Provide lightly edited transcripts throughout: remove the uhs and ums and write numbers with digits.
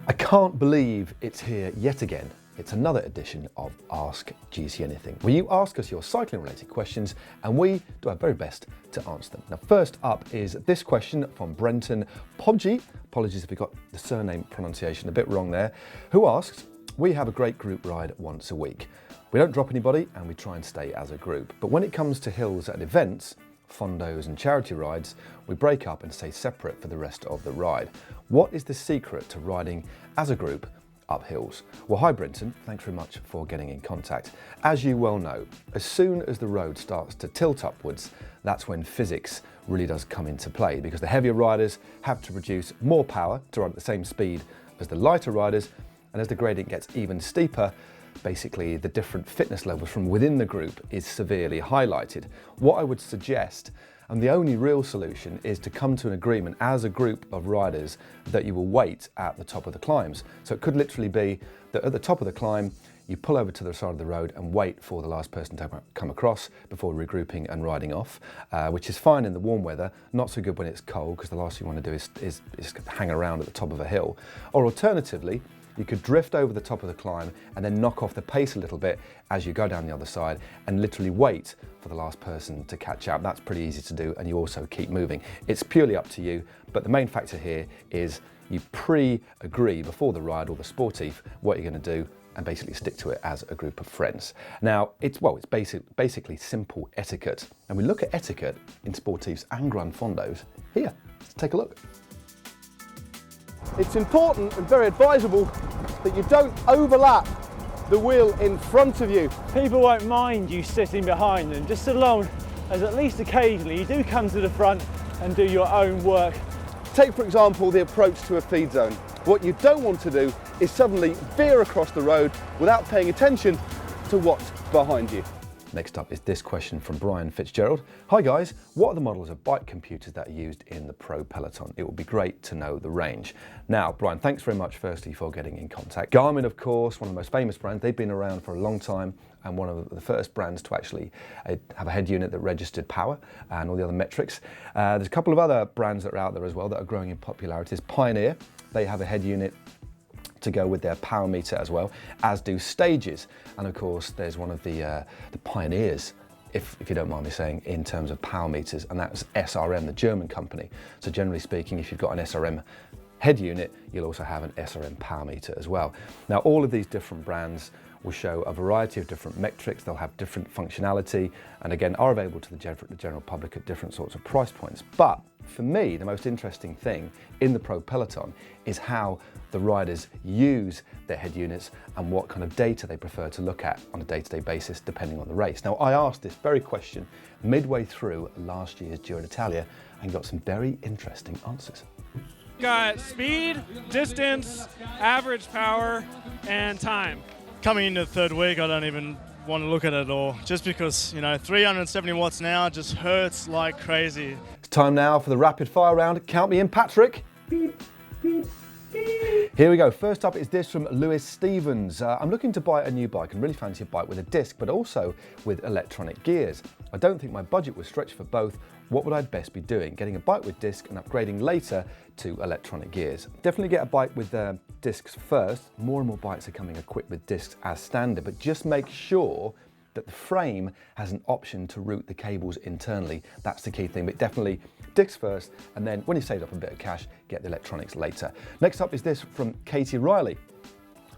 I can't believe it's here yet again. It's another edition of Ask GCN Anything, where you ask us your cycling related questions and we do our very best to answer them. Now, first up is this question from Brenton Pobje. Apologies if we got the surname pronunciation a bit wrong there. Who asks, we have a great group ride once a week. We don't drop anybody and we try and stay as a group. But when it comes to hills and events, fondos and charity rides, we break up and stay separate for the rest of the ride. What is the secret to riding as a group up hills? Well, hi Brenton, thanks very much for getting in contact. As you well know, as soon as the road starts to tilt upwards, that's when physics really does come into play, because the heavier riders have to produce more power to ride at the same speed as the lighter riders, and as the gradient gets even steeper, basically the different fitness levels from within the group is severely highlighted. What I would suggest, and the only real solution, is to come to an agreement as a group of riders that you will wait at the top of the climbs. So it could literally be that at the top of the climb, you pull over to the side of the road and wait for the last person to come across before regrouping and riding off, which is fine in the warm weather, not so good when it's cold, because the last thing you want to do is hang around at the top of a hill. Or alternatively, you could drift over the top of the climb and then knock off the pace a little bit as you go down the other side and literally wait for the last person to catch up. That's pretty easy to do, and you also keep moving. It's purely up to you, but the main factor here is you pre-agree before the ride or the sportif what you're going to do and basically stick to it as a group of friends. Now, it's basically simple etiquette, and we look at etiquette in sportifs Angro and Fundos here. Let's take a look. It's important and very advisable that you don't overlap the wheel in front of you. People won't mind you sitting behind them, just so long as at least occasionally you do come to the front and do your own work. Take, for example, the approach to a feed zone. What you don't want to do is suddenly veer across the road without paying attention to what's behind you. Next up is this question from Brian Fitzgerald. Hi guys, what are the models of bike computers that are used in the Pro Peloton? It would be great to know the range. Now, Brian, thanks very much firstly for getting in contact. Garmin, of course, one of the most famous brands. They've been around for a long time and one of the first brands to actually have a head unit that registered power and all the other metrics. There's a couple of other brands that are out there as well that are growing in popularity. There's Pioneer. They have a head unit to go with their power meter as well, as do Stages. And of course, there's one of the pioneers, if you don't mind me saying, in terms of power meters, and that's SRM, the German company. So generally speaking, if you've got an SRM head unit, you'll also have an SRM power meter as well. Now, all of these different brands will show a variety of different metrics. They'll have different functionality, and again, are available to the general public at different sorts of price points. But for me, the most interesting thing in the Pro Peloton is how the riders use their head units and what kind of data they prefer to look at on a day-to-day basis depending on the race. Now, I asked this very question midway through last year's Giro d'Italia and got some very interesting answers. Got speed, distance, average power, and time. Coming into the third week, I don't even want to look at it at all, just because, 370 watts an hour just hurts like crazy. It's time now for the rapid fire round. Count me in, Patrick. Beep, beep. Here we go. First up is this from Lewis Stevens. I'm looking to buy a new bike and really fancy a bike with a disc, but also with electronic gears. I don't think my budget was stretched for both. What would I best be doing? Getting a bike with disc and upgrading later to electronic gears. Definitely get a bike with discs first. More and more bikes are coming equipped with discs as standard, but just make sure that the frame has an option to route the cables internally. That's the key thing, but definitely discs first, and then when you've saved up a bit of cash, get the electronics later. Next up is this from Katie Riley.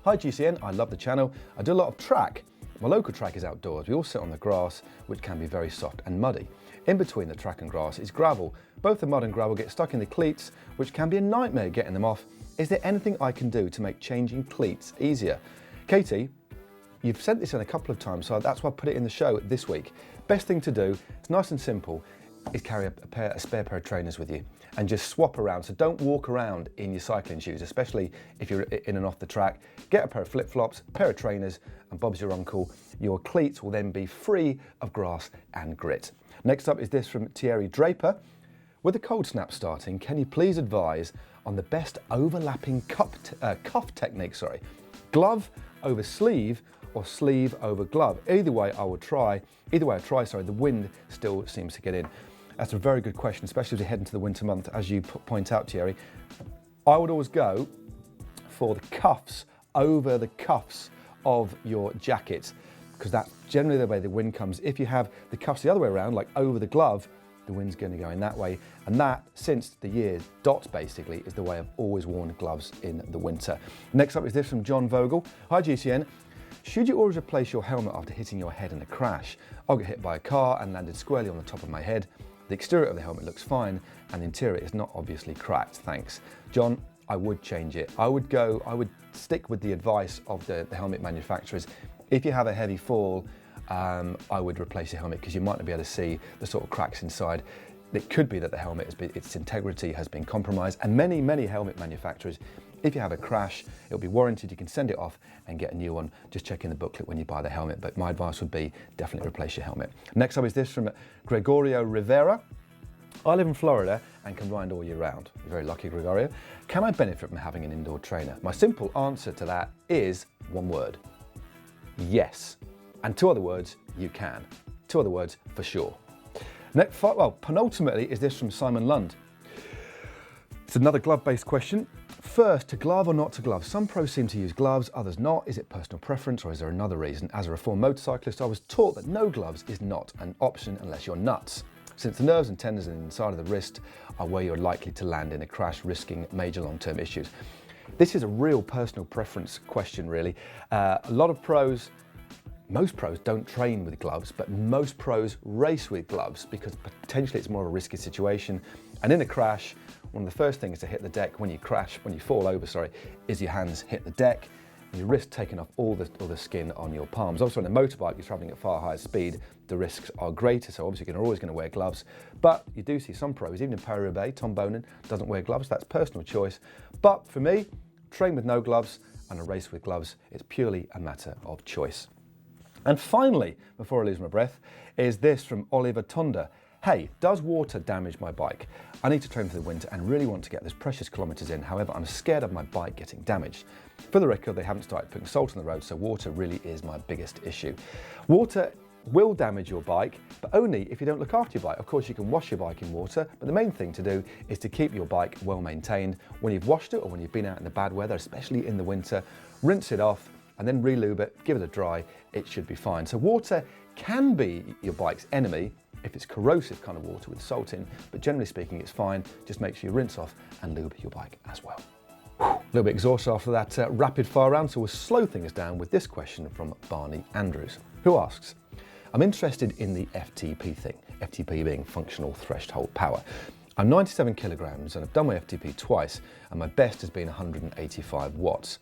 Hi GCN, I love the channel. I do a lot of track. My local track is outdoors. We all sit on the grass, which can be very soft and muddy. In between the track and grass is gravel. Both the mud and gravel get stuck in the cleats, which can be a nightmare getting them off. Is there anything I can do to make changing cleats easier? Katie, you've sent this in a couple of times, so that's why I put it in the show this week. Best thing to do, it's nice and simple, is carry a spare pair of trainers with you and just swap around. So don't walk around in your cycling shoes, especially if you're in and off the track. Get a pair of flip-flops, a pair of trainers, and Bob's your uncle. Your cleats will then be free of grass and grit. Next up is this from Thierry Draper. With the cold snap starting, can you please advise on the best overlapping cuff technique? Glove over sleeve or sleeve over glove. Either way I try, the wind still seems to get in. That's a very good question, especially as we head into the winter month, as you point out, Thierry. I would always go for the cuffs over the cuffs of your jacket, because that's generally the way the wind comes. If you have the cuffs the other way around, like over the glove, the wind's going to go in that way. And that, since the years dot basically, is the way I've always worn gloves in the winter. Next up is this from John Vogel. Hi GCN. Should you always replace your helmet after hitting your head in a crash? I got hit by a car and landed squarely on the top of my head. The exterior of the helmet looks fine and the interior is not obviously cracked, thanks. John, I would change it. I would stick with the advice of the helmet manufacturers. If you have a heavy fall, I would replace your helmet because you might not be able to see the sort of cracks inside. It could be that the helmet, its integrity has been compromised, and many helmet manufacturers, if you have a crash, it'll be warranted, you can send it off and get a new one. Just check in the booklet when you buy the helmet, but my advice would be definitely replace your helmet. Next up is this from Gregorio Rivera. I live in Florida and can ride all year round. You're very lucky, Gregorio. Can I benefit from having an indoor trainer? My simple answer to that is one word: yes. And two other words: you can. Two other words for sure. Next, well, penultimately is this from Simon Lund. It's another glove-based question. First, to glove or not to glove? Some pros seem to use gloves, others not. Is it personal preference or is there another reason? As a reformed motorcyclist, I was taught that no gloves is not an option unless you're nuts, since the nerves and tendons inside of the wrist are where you're likely to land in a crash, risking major long-term issues. This is a real personal preference question, really. Most pros don't train with gloves, but most pros race with gloves because potentially it's more of a risky situation. And in a crash, one of the first things to hit the deck when you fall over, is your hands hit the deck and your wrist taking off all the skin on your palms. Obviously on a motorbike, you're traveling at far higher speed, the risks are greater, so obviously you're always going to wear gloves. But you do see some pros, even in Paris-Roubaix, Tom Bonin doesn't wear gloves, that's personal choice. But for me, train with no gloves and a race with gloves, it's purely a matter of choice. And finally, before I lose my breath, is this from Oliver Tonda. Hey, does water damage my bike? I need to train for the winter and really want to get those precious kilometres in. However, I'm scared of my bike getting damaged. For the record, they haven't started putting salt on the road, so water really is my biggest issue. Water will damage your bike, but only if you don't look after your bike. Of course, you can wash your bike in water, but the main thing to do is to keep your bike well maintained. When you've washed it or when you've been out in the bad weather, especially in the winter, rinse it off and then re-lube it, give it a dry, it should be fine. So water can be your bike's enemy if it's corrosive kind of water with salt in, but generally speaking, it's fine. Just make sure you rinse off and lube your bike as well. A little bit exhausted after that rapid fire round, so we'll slow things down with this question from Barney Andrews, who asks, I'm interested in the FTP thing, FTP being functional threshold power. I'm 97 kilograms and I've done my FTP twice and my best has been 185 watts.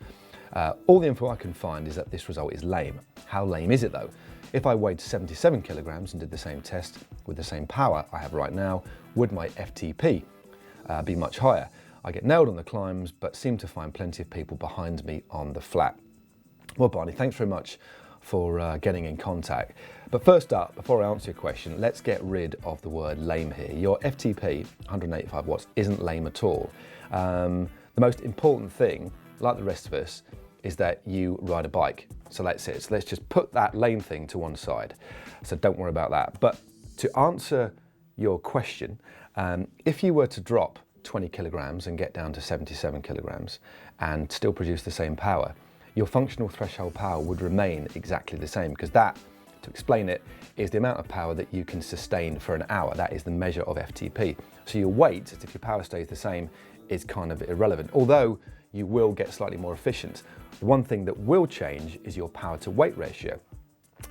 All the info I can find is that this result is lame. How lame is it though? If I weighed 77 kilograms and did the same test with the same power I have right now, would my FTP be much higher? I get nailed on the climbs, but seem to find plenty of people behind me on the flat. Well, Barney, thanks very much for getting in contact. But first up, before I answer your question, let's get rid of the word lame here. Your FTP, 185 watts, isn't lame at all. The most important thing, like the rest of us, is that you ride a bike. So let's just put that lame thing to one side. So don't worry about that. But to answer your question, if you were to drop 20 kilograms and get down to 77 kilograms and still produce the same power, your functional threshold power would remain exactly the same, because that, to explain it, is the amount of power that you can sustain for an hour. That is the measure of FTP. So your weight, if your power stays the same, is kind of irrelevant, although you will get slightly more efficient. One thing that will change is your power to weight ratio.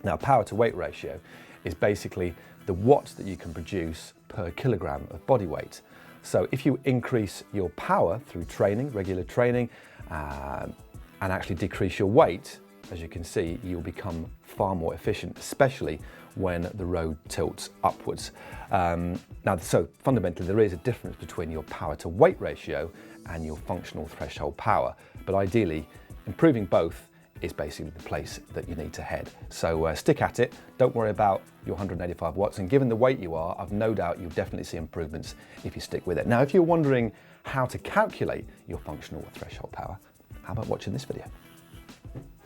Now, power to weight ratio is basically the watts that you can produce per kilogram of body weight. So if you increase your power through training, regular training, and actually decrease your weight, as you can see, you'll become far more efficient, especially when the road tilts upwards. So fundamentally, there is a difference between your power to weight ratio and your functional threshold power. But ideally, improving both is basically the place that you need to head. So stick at it, don't worry about your 185 watts, and given the weight you are, I've no doubt you'll definitely see improvements if you stick with it. Now, if you're wondering how to calculate your functional threshold power, how about watching this video?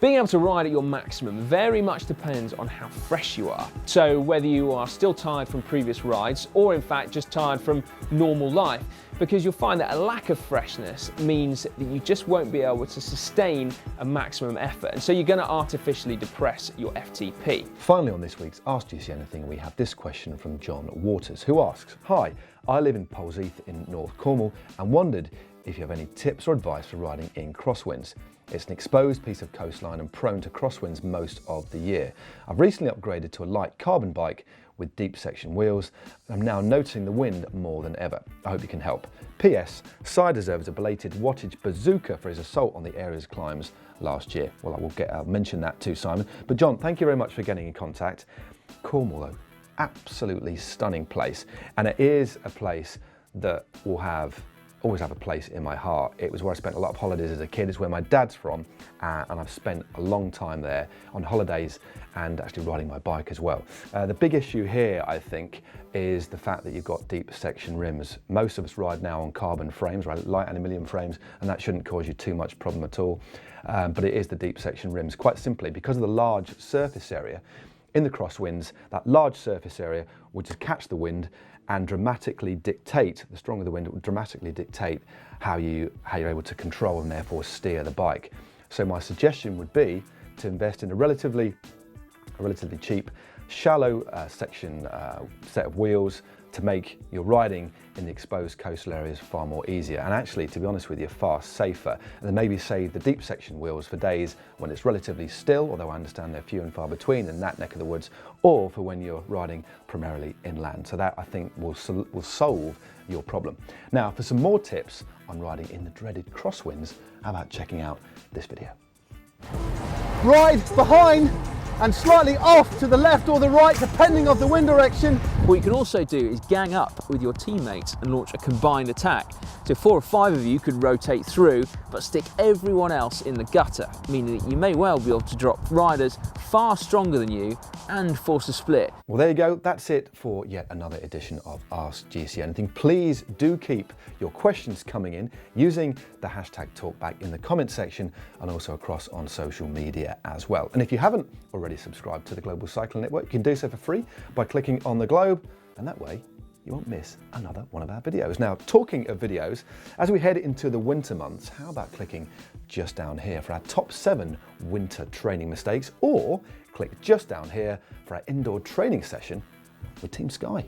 Being able to ride at your maximum very much depends on how fresh you are. So whether you are still tired from previous rides or in fact just tired from normal life, because you'll find that a lack of freshness means that you just won't be able to sustain a maximum effort. And so you're going to artificially depress your FTP. Finally on this week's Ask GCN Anything, we have this question from John Waters, who asks, "Hi, I live in Polzeath in North Cornwall and wondered if you have any tips or advice for riding in Crosswinds. It's an exposed piece of coastline and prone to crosswinds most of the year. I've recently upgraded to a light carbon bike with deep section wheels, and I'm now noticing the wind more than ever. I hope you can help. P.S. Si deserves a belated wattage bazooka for his assault on the area's climbs last year." Well, I'll mention that too, Simon. But John, thank you very much for getting in contact. Cornwall, though, absolutely stunning place, and it is a place that will always have a place in my heart. It was where I spent a lot of holidays as a kid. It's where my dad's from, and I've spent a long time there on holidays and actually riding my bike as well. The big issue here, I think, is the fact that you've got deep section rims. Most of us ride now on carbon frames, right, light aluminium frames, and that shouldn't cause you too much problem at all. But it is the deep section rims, quite simply because of the large surface area. In the crosswinds, that large surface area will just catch the wind and dramatically dictate, the stronger the wind, it will dramatically dictate how you're able to control and therefore steer the bike. So my suggestion would be to invest in a relatively cheap, shallow section set of wheels to make your riding in the exposed coastal areas far more easier, and actually, to be honest with you, far safer. And then maybe save the deep section wheels for days when it's relatively still, although I understand they're few and far between in that neck of the woods, or for when you're riding primarily inland. So that, I think, will solve your problem. Now, for some more tips on riding in the dreaded crosswinds, how about checking out this video? Ride behind and slightly off to the left or the right, depending on the wind direction. What you can also do is gang up with your teammates and launch a combined attack. So 4 or 5 of you could rotate through, but stick everyone else in the gutter, meaning that you may well be able to drop riders far stronger than you and force a split. Well, there you go. That's it for yet another edition of Ask GCN Anything. Please do keep your questions coming in using the hashtag TalkBack in the comment section and also across on social media as well. And if you haven't already subscribed to the Global Cycling Network, you can do so for free by clicking on the globe, and that way you won't miss another one of our videos. Now, talking of videos, as we head into the winter months, how about clicking just down here for our top 7 winter training mistakes, or click just down here for our indoor training session with Team Sky.